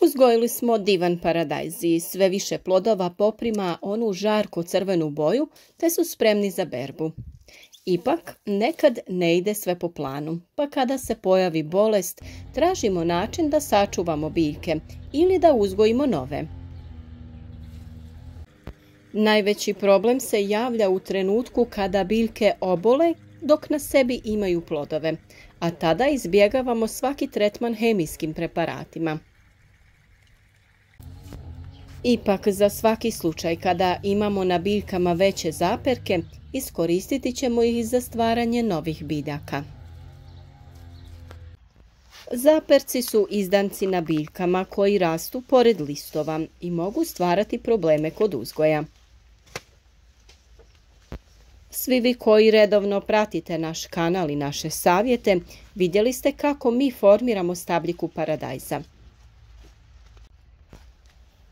Uzgojili smo divan paradajz i sve više plodova poprima onu žarko crvenu boju te su spremni za berbu. Ipak, nekad ne ide sve po planu, pa kada se pojavi bolest, tražimo način da sačuvamo biljke ili da uzgojimo nove. Najveći problem se javlja u trenutku kada biljke obole dok na sebi imaju plodove, a tada izbjegavamo svaki tretman hemijskim preparatima. Ipak, za svaki slučaj kada imamo na biljkama veće zaperke, iskoristiti ćemo ih za stvaranje novih biljaka. Zaperci su izdanci na biljkama koji rastu pored listova i mogu stvarati probleme kod uzgoja. Svi vi koji redovno pratite naš kanal i naše savjete, vidjeli ste kako mi formiramo stabljiku paradajza.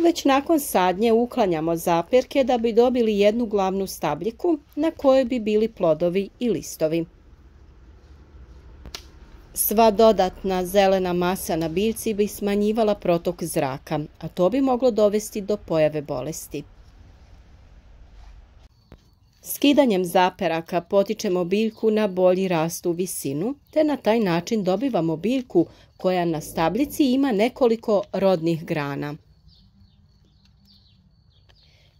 Već nakon sadnje uklanjamo zaperke da bi dobili jednu glavnu stabljiku na kojoj bi bili plodovi i listovi. Sva dodatna zelena masa na biljci bi smanjivala protok zraka, a to bi moglo dovesti do pojave bolesti. Skidanjem zaperaka potičemo biljku na bolji rast u visinu, te na taj način dobivamo biljku koja na stabljici ima nekoliko rodnih grana.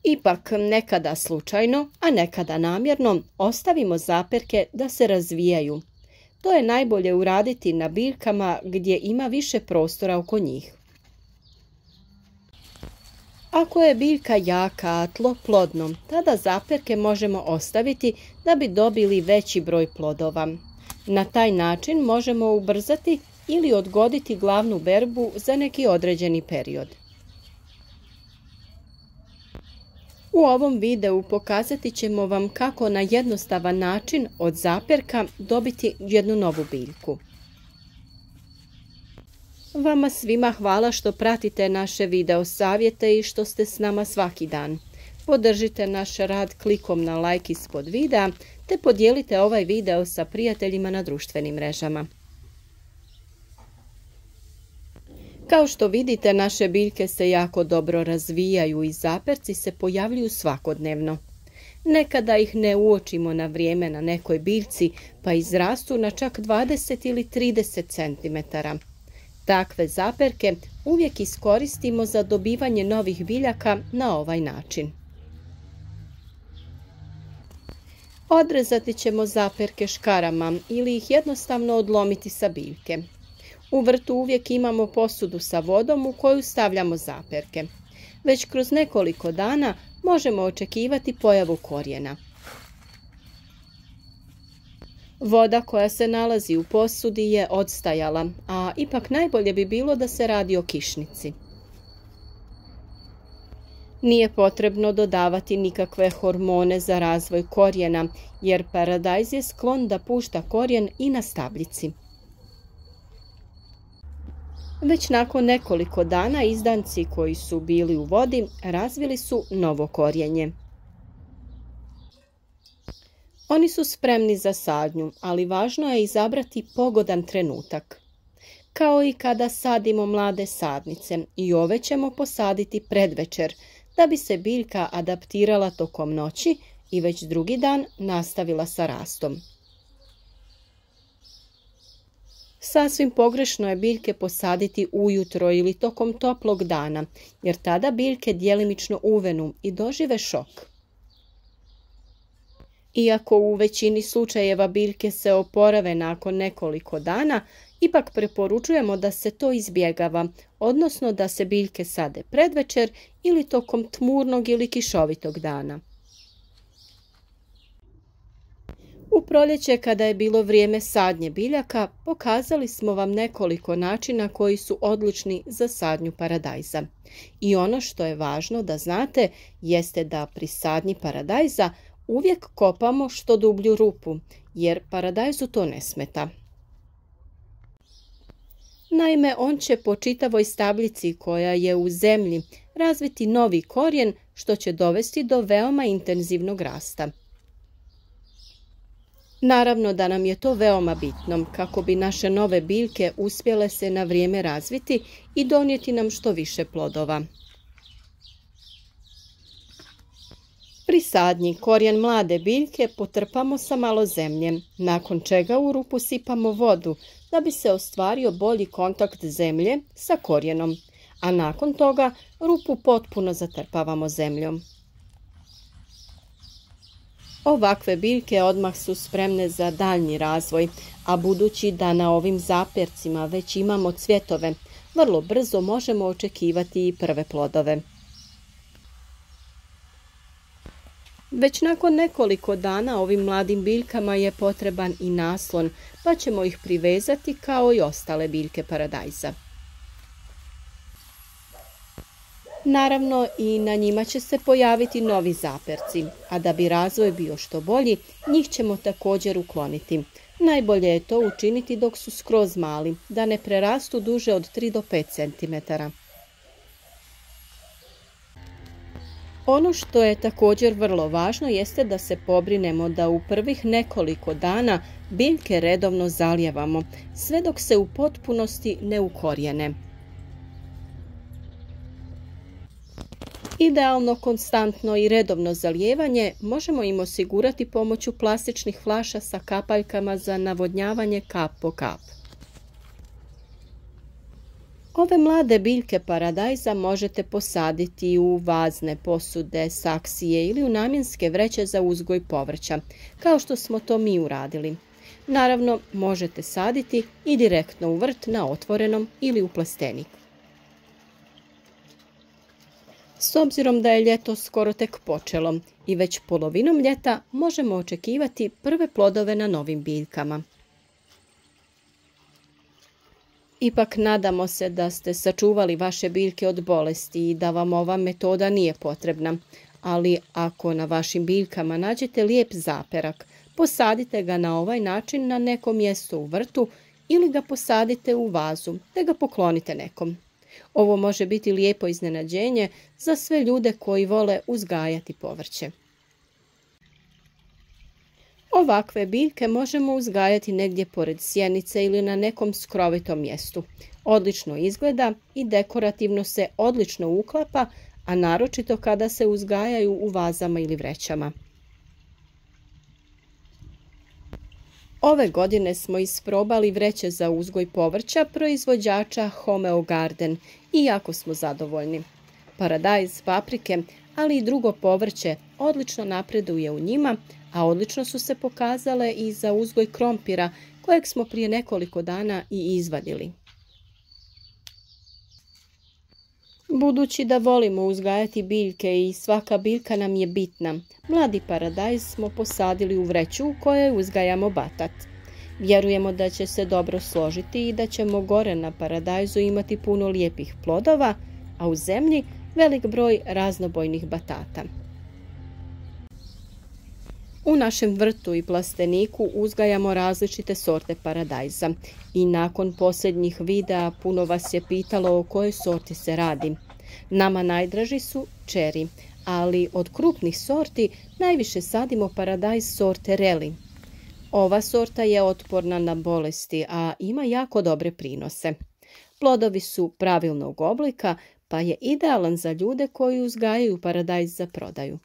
Ipak, nekada slučajno, a nekada namjerno, ostavimo zaperke da se razvijaju. To je najbolje uraditi na biljkama gdje ima više prostora oko njih. Ako je biljka jaka, a tlo plodno, tada zaperke možemo ostaviti da bi dobili veći broj plodova. Na taj način možemo ubrzati ili odgoditi glavnu berbu za neki određeni period. U ovom videu pokazati ćemo vam kako na jednostavan način od zaperka dobiti jednu novu biljku. Vama svima hvala što pratite naše video savjete i što ste s nama svaki dan. Podržite naš rad klikom na like ispod videa te podijelite ovaj video sa prijateljima na društvenim mrežama. Kao što vidite, naše biljke se jako dobro razvijaju i zaperci se pojavljuju svakodnevno. Nekada ih ne uočimo na vrijeme na nekoj biljci pa izrastu na čak 20 ili 30 cm. Takve zaperke uvijek iskoristimo za dobivanje novih biljaka na ovaj način. Odrezati ćemo zaperke škarama ili ih jednostavno odlomiti sa biljke. U vrtu uvijek imamo posudu sa vodom u koju stavljamo zaperke. Već kroz nekoliko dana možemo očekivati pojavu korijena. Voda koja se nalazi u posudi je odstajala, a ipak najbolje bi bilo da se radi o kišnici. Nije potrebno dodavati nikakve hormone za razvoj korijena, jer paradajz je sklon da pušta korijen i na stabljici. Već nakon nekoliko dana izdanci koji su bili u vodi razvili su novo korijenje. Oni su spremni za sadnju, ali važno je izabrati pogodan trenutak. Kao i kada sadimo mlade sadnice, i ove ćemo posaditi predvečer, da bi se biljka adaptirala tokom noći i već drugi dan nastavila sa rastom. Sasvim pogrešno je biljke posaditi ujutro ili tokom toplog dana, jer tada biljke djelimično uvenu i dožive šok. Iako u većini slučajeva biljke se oporave nakon nekoliko dana, ipak preporučujemo da se to izbjegava, odnosno da se biljke sade predvečer ili tokom tmurnog ili kišovitog dana. U proljeće, kada je bilo vrijeme sadnje biljaka, pokazali smo vam nekoliko načina koji su odlični za sadnju paradajza. I ono što je važno da znate jeste da pri sadnji paradajza uvijek kopamo što dublju rupu, jer paradajzu to ne smeta. Naime, on će po čitavoj stabljici koja je u zemlji razviti novi korijen, što će dovesti do veoma intenzivnog rasta. Naravno da nam je to veoma bitno kako bi naše nove biljke uspjele se na vrijeme razviti i donijeti nam što više plodova. Pri sadnji korijen mlade biljke potrpamo sa malo zemlje, nakon čega u rupu sipamo vodu da bi se ostvario bolji kontakt zemlje sa korijenom, a nakon toga rupu potpuno zatrpavamo zemljom. Ovakve biljke odmah su spremne za daljnji razvoj, a budući da na ovim zapercima već imamo cvjetove, vrlo brzo možemo očekivati i prve plodove. Već nakon nekoliko dana ovim mladim biljkama je potreban i naslon, pa ćemo ih privezati kao i ostale biljke paradajza. Naravno i na njima će se pojaviti novi zaperci, a da bi razvoj bio što bolji, njih ćemo također ukloniti. Najbolje je to učiniti dok su skroz mali, da ne prerastu duže od 3 do 5 cm. Ono što je također vrlo važno jeste da se pobrinemo da u prvih nekoliko dana biljke redovno zalijevamo, sve dok se u potpunosti ne ukorijene. Idealno, konstantno i redovno zalijevanje možemo im osigurati pomoću plastičnih flaša sa kapaljkama za navodnjavanje kap po kap. Ove mlade biljke paradajza možete posaditi u vazne posude, saksije ili u namjenske vreće za uzgoj povrća, kao što smo to mi uradili. Naravno, možete saditi i direktno u vrt na otvorenom ili u plastenik. S obzirom da je ljeto skoro tek počelo i već polovinom ljeta možemo očekivati prve plodove na novim biljkama. Ipak nadamo se da ste sačuvali vaše biljke od bolesti i da vam ova metoda nije potrebna, ali ako na vašim biljkama nađete lijep zaperak, posadite ga na ovaj način na neko mjesto u vrtu ili ga posadite u vazu te ga poklonite nekom. Ovo može biti lijepo iznenađenje za sve ljude koji vole uzgajati povrće. Ovakve biljke možemo uzgajati negdje pored sjenice ili na nekom skrovitom mjestu. Odlično izgleda i dekorativno se odlično uklapa, a naročito kada se uzgajaju u vazama ili vrećama. Ove godine smo isprobali vreće za uzgoj povrća proizvođača Homeo Garden i jako smo zadovoljni. Paradajz, paprike, ali i drugo povrće odlično napreduje u njima, a odlično su se pokazale i za uzgoj krompira kojeg smo prije nekoliko dana i izvadili. Budući da volimo uzgajati biljke i svaka biljka nam je bitna, mladi paradajz smo posadili u vreću u kojoj uzgajamo batat. Vjerujemo da će se dobro složiti i da ćemo gore na paradajzu imati puno lijepih plodova, a u zemlji velik broj raznobojnih batata. U našem vrtu i plasteniku uzgajamo različite sorte paradajza i nakon posljednjih videa puno vas je pitalo o kojoj sorti se radi. Nama najdraži su čeri, ali od krupnih sorti najviše sadimo paradajz sorte Reli. Ova sorta je otporna na bolesti, a ima jako dobre prinose. Plodovi su pravilnog oblika, pa je idealan za ljude koji uzgajaju paradajz za prodaju.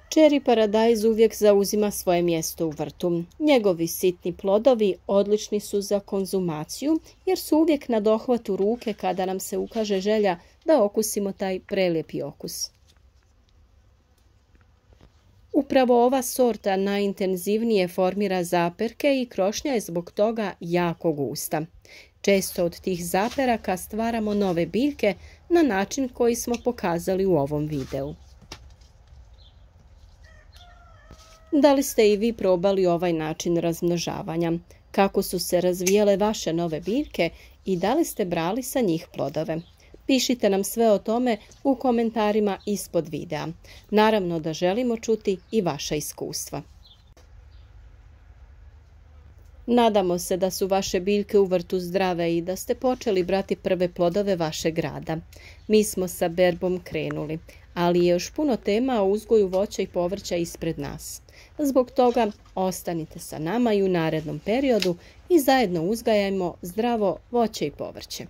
Čeri paradajz uvijek zauzima svoje mjesto u vrtu. Njegovi sitni plodovi odlični su za konzumaciju jer su uvijek na dohvatu ruke kada nam se ukaže želja da okusimo taj prelijepi okus. Upravo ova sorta najintenzivnije formira zaperke i krošnja je zbog toga jako gusta. Često od tih zaperaka stvaramo nove biljke na način koji smo pokazali u ovom videu. Da li ste i vi probali ovaj način razmnožavanja? Kako su se razvijale vaše nove biljke i da li ste brali sa njih plodove? Pišite nam sve o tome u komentarima ispod videa. Naravno da želimo čuti i vaša iskustva. Nadamo se da su vaše biljke u vrtu zdrave i da ste počeli brati prve plodove vašeg rada. Mi smo sa berbom krenuli, ali je još puno tema o uzgoju voća i povrća ispred nas. Zbog toga ostanite sa nama i u narednom periodu i zajedno uzgajajmo zdravo voće i povrće.